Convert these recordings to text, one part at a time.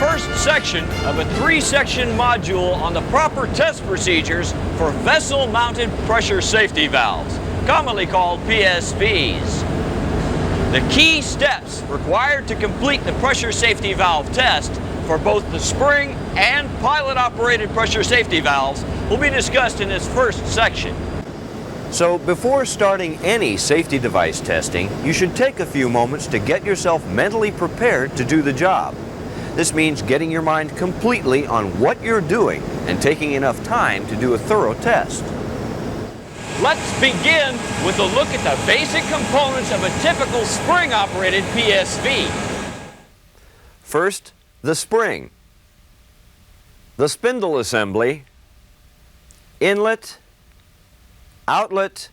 first section of a 3-section module on the proper test procedures for vessel-mounted pressure safety valves, commonly called PSVs. The key steps required to complete the pressure safety valve test for both the spring and pilot-operated pressure safety valves will be discussed in this first section. So before starting any safety device testing, you should take a few moments to get yourself mentally prepared to do the job. This means getting your mind completely on what you're doing and taking enough time to do a thorough test. Let's begin with a look at the basic components of a typical spring-operated PSV. First, the spring, the spindle assembly, inlet, outlet,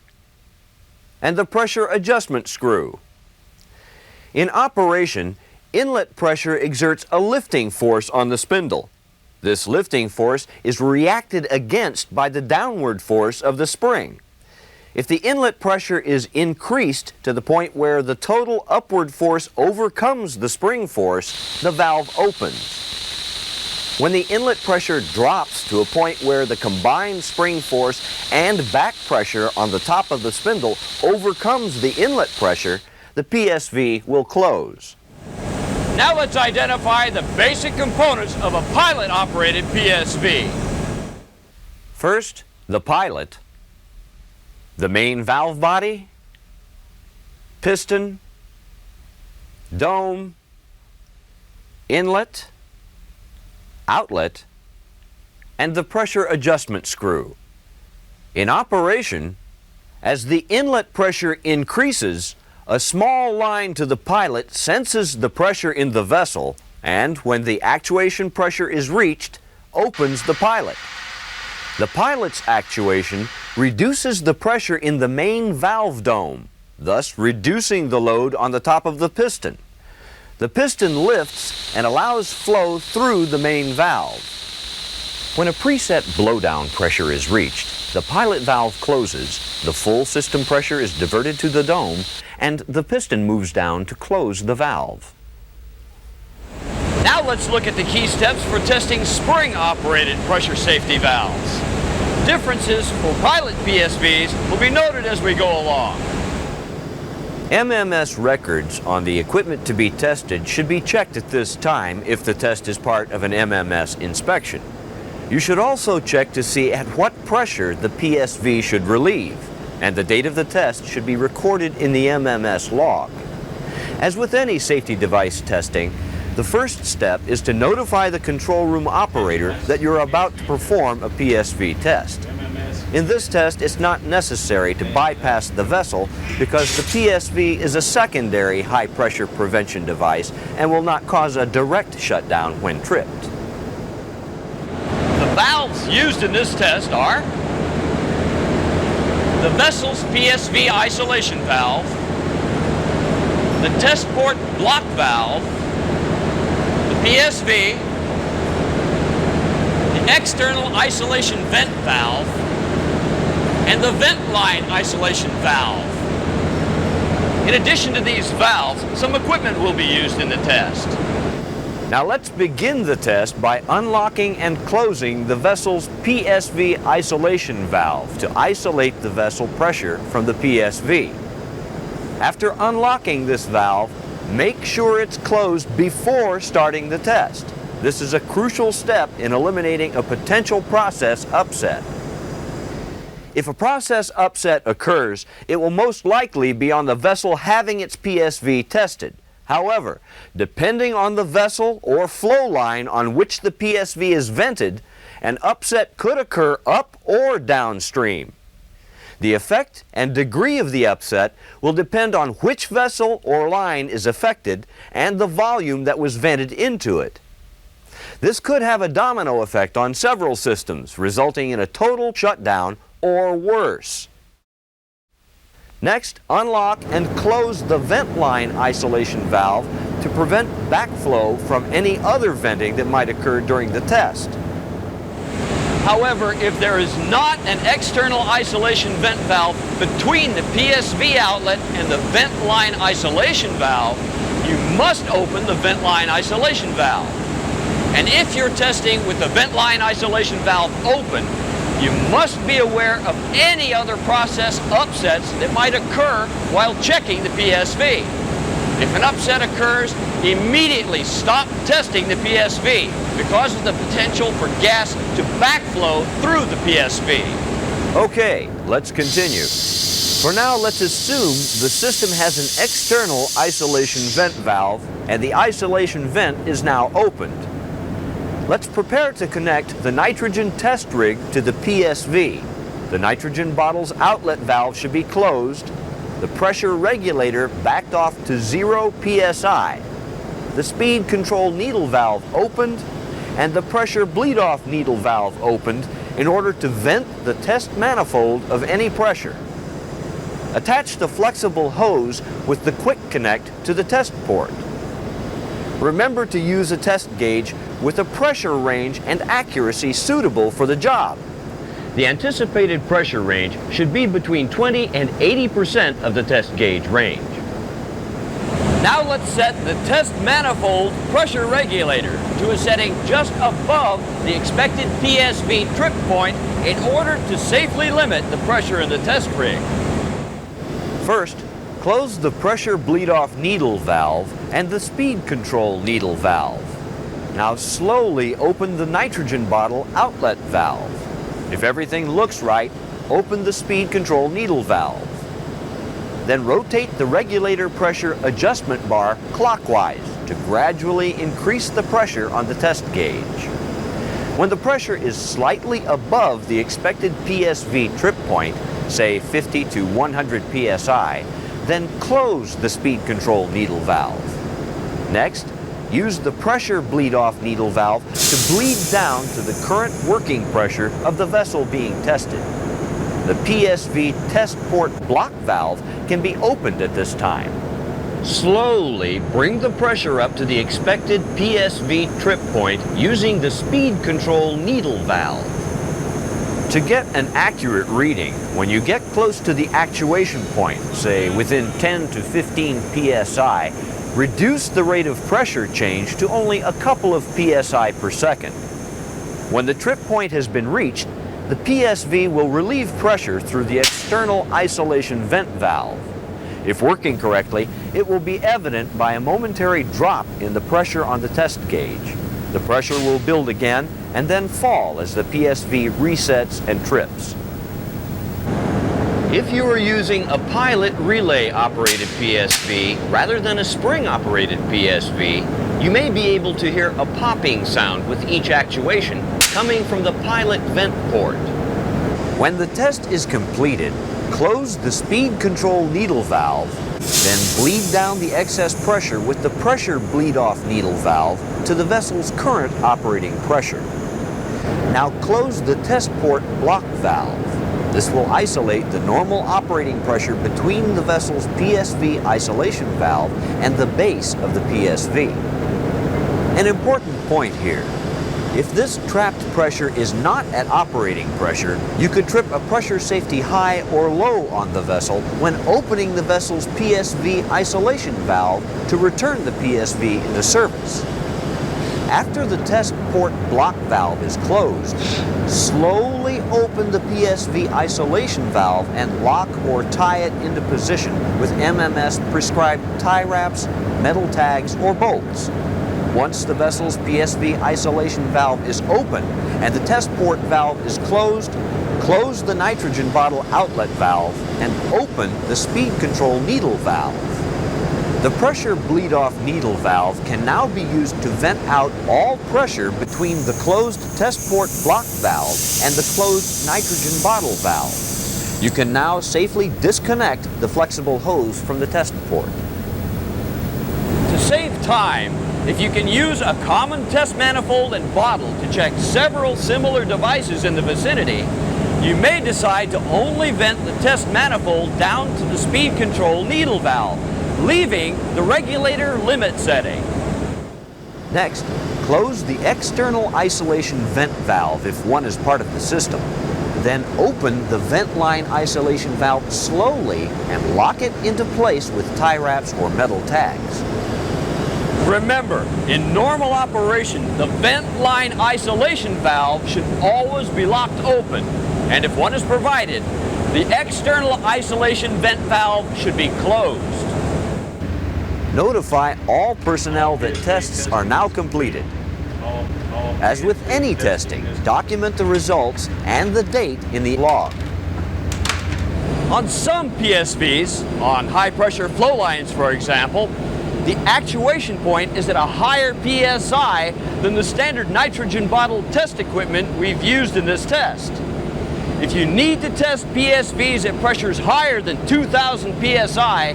and the pressure adjustment screw. In operation, inlet pressure exerts a lifting force on the spindle. This lifting force is reacted against by the downward force of the spring. If the inlet pressure is increased to the point where the total upward force overcomes the spring force, the valve opens. When the inlet pressure drops to a point where the combined spring force and back pressure on the top of the spindle overcomes the inlet pressure, the PSV will close. Now let's identify the basic components of a pilot-operated PSV. First, the pilot, the main valve body, piston, dome, inlet, outlet, and the pressure adjustment screw. In operation, as the inlet pressure increases, a small line to the pilot senses the pressure in the vessel and, when the actuation pressure is reached, opens the pilot. The pilot's actuation reduces the pressure in the main valve dome, thus reducing the load on the top of the piston. The piston lifts and allows flow through the main valve. When a preset blowdown pressure is reached, the pilot valve closes, the full system pressure is diverted to the dome, and the piston moves down to close the valve. Now let's look at the key steps for testing spring-operated pressure safety valves. Differences for pilot PSVs will be noted as we go along. MMS records on the equipment to be tested should be checked at this time if the test is part of an MMS inspection. You should also check to see at what pressure the PSV should relieve, and the date of the test should be recorded in the MMS log. As with any safety device testing, the first step is to notify the control room operator that you're about to perform a PSV test. In this test, it's not necessary to bypass the vessel because the PSV is a secondary high-pressure prevention device and will not cause a direct shutdown when tripped. The valves used in this test are the vessel's PSV isolation valve, the test port block valve, the PSV, the external isolation vent valve, and the vent line isolation valve. In addition to these valves, some equipment will be used in the test. Now let's begin the test by unlocking and closing the vessel's PSV isolation valve to isolate the vessel pressure from the PSV. After unlocking this valve, make sure it's closed before starting the test. This is a crucial step in eliminating a potential process upset. If a process upset occurs, it will most likely be on the vessel having its PSV tested. However, depending on the vessel or flow line on which the PSV is vented, an upset could occur up or downstream. The effect and degree of the upset will depend on which vessel or line is affected and the volume that was vented into it. This could have a domino effect on several systems, resulting in a total shutdown or worse. Next, unlock and close the vent line isolation valve to prevent backflow from any other venting that might occur during the test. However, if there is not an external isolation vent valve between the PSV outlet and the vent line isolation valve, you must open the vent line isolation valve. And if you're testing with the vent line isolation valve open, you must be aware of any other process upsets that might occur while checking the PSV. If an upset occurs, immediately stop testing the PSV because of the potential for gas to backflow through the PSV. Okay, let's continue. For now, let's assume the system has an external isolation vent valve and the isolation vent is now opened. Let's prepare to connect the nitrogen test rig to the PSV. The nitrogen bottle's outlet valve should be closed, the pressure regulator backed off to 0 psi, the speed control needle valve opened, and the pressure bleed-off needle valve opened in order to vent the test manifold of any pressure. Attach the flexible hose with the quick connect to the test port. Remember to use a test gauge with a pressure range and accuracy suitable for the job. The anticipated pressure range should be between 20 and 80% of the test gauge range. Now let's set the test manifold pressure regulator to a setting just above the expected PSV trip point in order to safely limit the pressure in the test rig. First, close the pressure bleed-off needle valve and the speed control needle valve. Now slowly open the nitrogen bottle outlet valve. If everything looks right, open the speed control needle valve. Then rotate the regulator pressure adjustment bar clockwise to gradually increase the pressure on the test gauge. When the pressure is slightly above the expected PSV trip point, say 50 to 100 psi, then close the speed control needle valve. Next, use the pressure bleed-off needle valve to bleed down to the current working pressure of the vessel being tested. The PSV test port block valve can be opened at this time. Slowly bring the pressure up to the expected PSV trip point using the speed control needle valve. To get an accurate reading, when you get close to the actuation point, say within 10 to 15 psi, reduce the rate of pressure change to only a couple of psi per second. When the trip point has been reached, the PSV will relieve pressure through the external isolation vent valve. If working correctly, it will be evident by a momentary drop in the pressure on the test gauge. The pressure will build again and then fall as the PSV resets and trips. If you are using a pilot relay operated PSV rather than a spring operated PSV, you may be able to hear a popping sound with each actuation coming from the pilot vent port. When the test is completed, close the speed control needle valve, then bleed down the excess pressure with the pressure bleed-off needle valve to the vessel's current operating pressure. Now close the test port block valve. This will isolate the normal operating pressure between the vessel's PSV isolation valve and the base of the PSV. An important point here. If this trapped pressure is not at operating pressure, you could trip a pressure safety high or low on the vessel when opening the vessel's PSV isolation valve to return the PSV into service. After the test port block valve is closed, slowly open the PSV isolation valve and lock or tie it into position with MMS prescribed tie wraps, metal tags, or bolts. Once the vessel's PSV isolation valve is open and the test port valve is closed, close the nitrogen bottle outlet valve and open the speed control needle valve. The pressure bleed-off needle valve can now be used to vent out all pressure between the closed test port block valve and the closed nitrogen bottle valve. You can now safely disconnect the flexible hose from the test port. To save time, if you can use a common test manifold and bottle to check several similar devices in the vicinity, you may decide to only vent the test manifold down to the speed control needle valve, leaving the regulator limit setting. Next, close the external isolation vent valve if one is part of the system. Then open the vent line isolation valve slowly and lock it into place with tie wraps or metal tags. Remember, in normal operation, the vent line isolation valve should always be locked open, and if one is provided, the external isolation vent valve should be closed. Notify all personnel that tests are now completed. As with any testing, document the results and the date in the log. On some PSVs, on high-pressure flow lines for example, the actuation point is at a higher PSI than the standard nitrogen bottle test equipment we've used in this test. If you need to test PSVs at pressures higher than 2,000 PSI,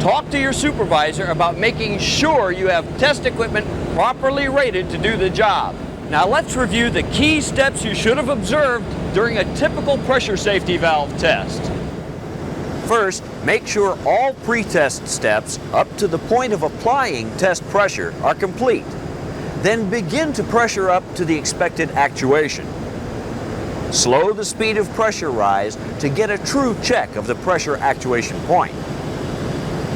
talk to your supervisor about making sure you have test equipment properly rated to do the job. Now let's review the key steps you should have observed during a typical pressure safety valve test. First, make sure all pre-test steps up to the point of applying test pressure are complete. Then begin to pressure up to the expected actuation. Slow the speed of pressure rise to get a true check of the pressure actuation point.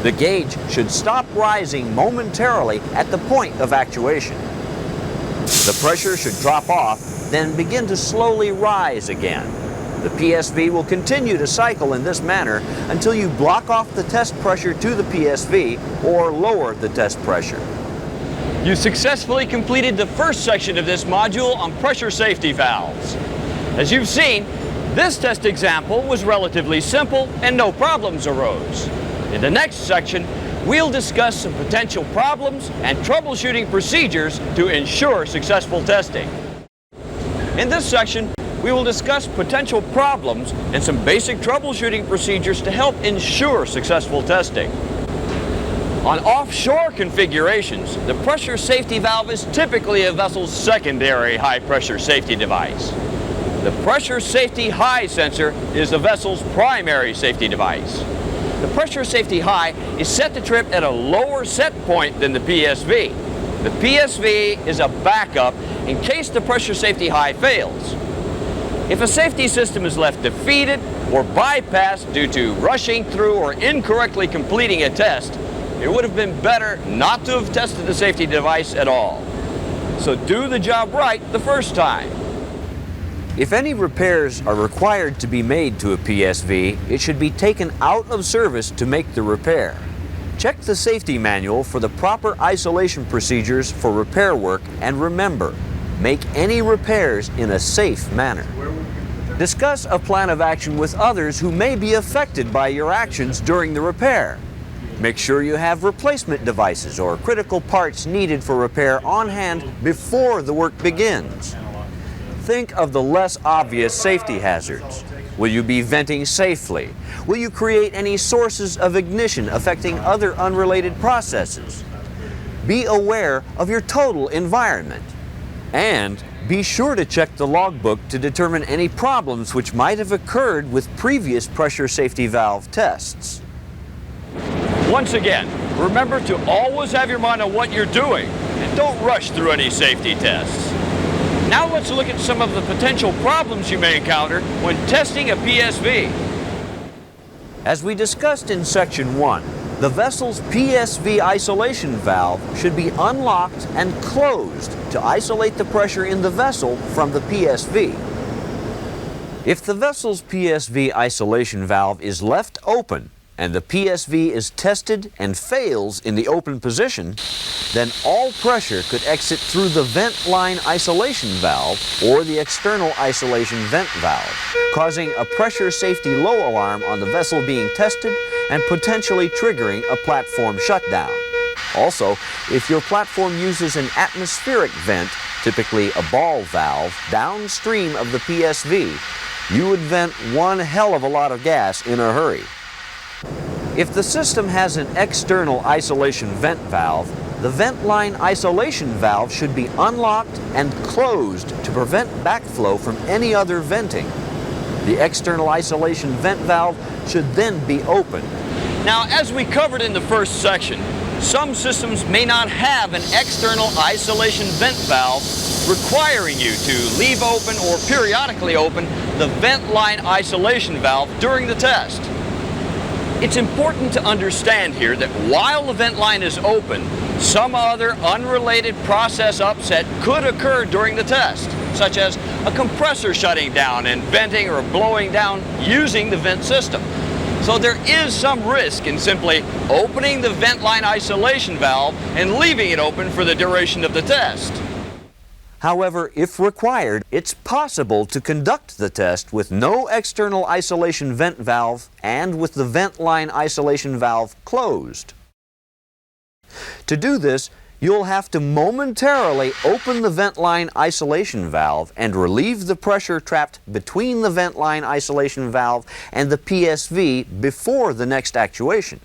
The gauge should stop rising momentarily at the point of actuation. The pressure should drop off, then begin to slowly rise again. The PSV will continue to cycle in this manner until you block off the test pressure to the PSV or lower the test pressure. You successfully completed the first section of this module on pressure safety valves. As you've seen, this test example was relatively simple and no problems arose. In the next section, we'll discuss some potential problems and troubleshooting procedures to ensure successful testing. In this section, we will discuss potential problems and some basic troubleshooting procedures to help ensure successful testing. On offshore configurations, the pressure safety valve is typically a vessel's secondary high-pressure safety device. The pressure safety high sensor is the vessel's primary safety device. The pressure safety high is set to trip at a lower set point than the PSV. The PSV is a backup in case the pressure safety high fails. If a safety system is left defeated or bypassed due to rushing through or incorrectly completing a test, it would have been better not to have tested the safety device at all. So do the job right the first time. If any repairs are required to be made to a PSV, it should be taken out of service to make the repair. Check the safety manual for the proper isolation procedures for repair work, and remember, make any repairs in a safe manner. Discuss a plan of action with others who may be affected by your actions during the repair. Make sure you have replacement devices or critical parts needed for repair on hand before the work begins. Think of the less obvious safety hazards. Will you be venting safely? Will you create any sources of ignition affecting other unrelated processes? Be aware of your total environment. And be sure to check the logbook to determine any problems which might have occurred with previous pressure safety valve tests. Once again, remember to always have your mind on what you're doing and don't rush through any safety tests. Now let's look at some of the potential problems you may encounter when testing a PSV. As we discussed in Section 1, the vessel's PSV isolation valve should be unlocked and closed to isolate the pressure in the vessel from the PSV. If the vessel's PSV isolation valve is left open and the PSV is tested and fails in the open position, then all pressure could exit through the vent line isolation valve or the external isolation vent valve, causing a pressure safety low alarm on the vessel being tested and potentially triggering a platform shutdown. Also, if your platform uses an atmospheric vent, typically a ball valve, downstream of the PSV, you would vent one hell of a lot of gas in a hurry. If the system has an external isolation vent valve, the vent line isolation valve should be unlocked and closed to prevent backflow from any other venting. The external isolation vent valve should then be open. Now, as we covered in the first section, some systems may not have an external isolation vent valve requiring you to leave open or periodically open the vent line isolation valve during the test. It's important to understand here that while the vent line is open, Some other unrelated process upset could occur during the test, such as a compressor shutting down and venting or blowing down using the vent system. So there is some risk in simply opening the vent line isolation valve and leaving it open for the duration of the test. However, if required, it's possible to conduct the test with no external isolation vent valve and with the vent line isolation valve closed. To do this, you'll have to momentarily open the vent line isolation valve and relieve the pressure trapped between the vent line isolation valve and the PSV before the next actuation.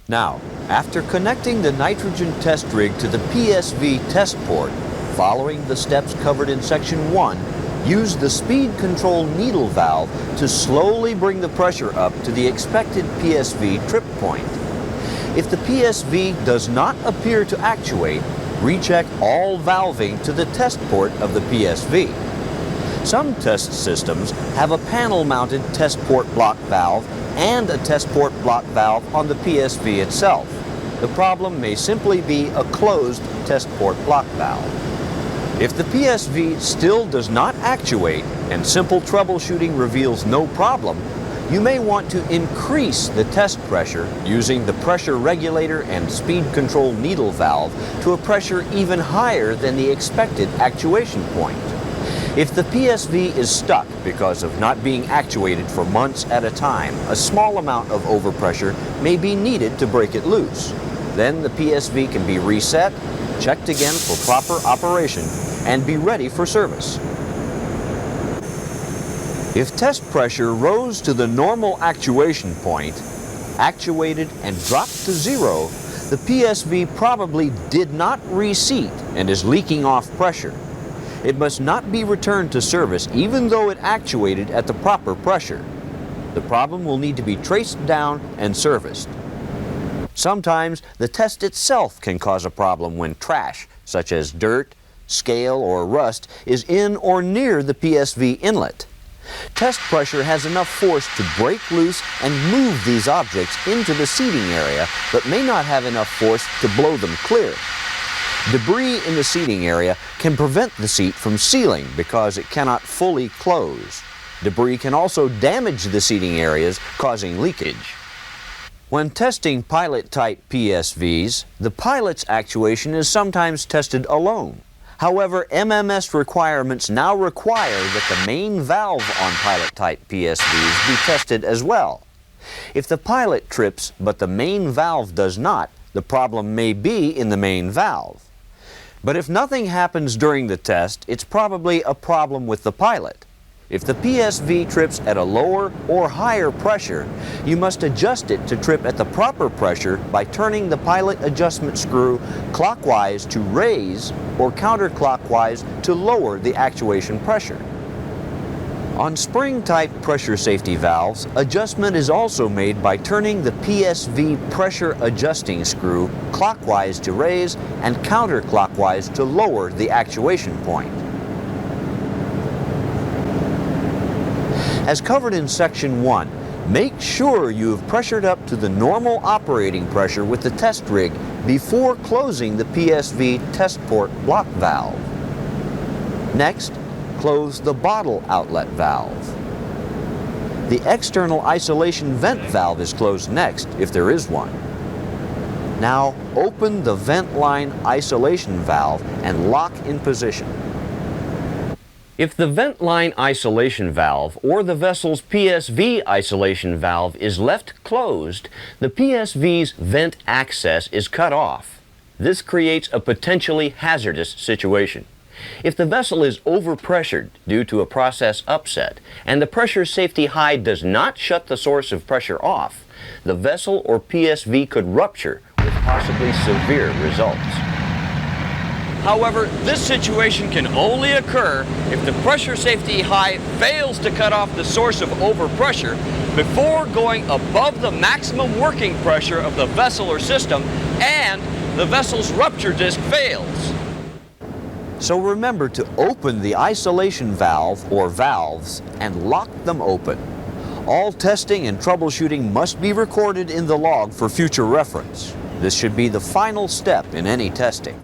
Now, after connecting the nitrogen test rig to the PSV test port, following the steps covered in Section 1, use the speed control needle valve to slowly bring the pressure up to the expected PSV trip point. If the PSV does not appear to actuate, recheck all valving to the test port of the PSV. Some test systems have a panel-mounted test port block valve and a test port block valve on the PSV itself. The problem may simply be a closed test port block valve. If the PSV still does not actuate and simple troubleshooting reveals no problem, you may want to increase the test pressure using the pressure regulator and speed control needle valve to a pressure even higher than the expected actuation point. If the PSV is stuck because of not being actuated for months at a time, a small amount of overpressure may be needed to break it loose. Then the PSV can be reset, checked again for proper operation, and be ready for service. If test pressure rose to the normal actuation point, actuated and dropped to zero, the PSV probably did not reseat and is leaking off pressure. It must not be returned to service even though it actuated at the proper pressure. The problem will need to be traced down and serviced. Sometimes the test itself can cause a problem when trash, such as dirt, scale, or rust, is in or near the PSV inlet. Test pressure has enough force to break loose and move these objects into the seating area, but may not have enough force to blow them clear. Debris in the seating area can prevent the seat from sealing because it cannot fully close. Debris can also damage the seating areas, causing leakage. When testing pilot-type PSVs, the pilot's actuation is sometimes tested alone. However, MMS requirements now require that the main valve on pilot-type PSVs be tested as well. If the pilot trips but the main valve does not, the problem may be in the main valve. But if nothing happens during the test, it's probably a problem with the pilot. If the PSV trips at a lower or higher pressure, you must adjust it to trip at the proper pressure by turning the pilot adjustment screw clockwise to raise or counterclockwise to lower the actuation pressure. On spring-type pressure safety valves, adjustment is also made by turning the PSV pressure adjusting screw clockwise to raise and counterclockwise to lower the actuation point. As covered in Section 1, make sure you have pressured up to the normal operating pressure with the test rig before closing the PSV test port block valve. Next, close the bottle outlet valve. The external isolation vent valve is closed next, if there is one. Now, open the vent line isolation valve and lock in position. If the vent line isolation valve or the vessel's PSV isolation valve is left closed, the PSV's vent access is cut off. This creates a potentially hazardous situation. If the vessel is overpressured due to a process upset and the pressure safety hide does not shut the source of pressure off, the vessel or PSV could rupture with possibly severe results. However, this situation can only occur if the pressure safety hide fails to cut off the source of overpressure before going above the maximum working pressure of the vessel or system and the vessel's rupture disc fails. So remember to open the isolation valve or valves and lock them open. All testing and troubleshooting must be recorded in the log for future reference. This should be the final step in any testing.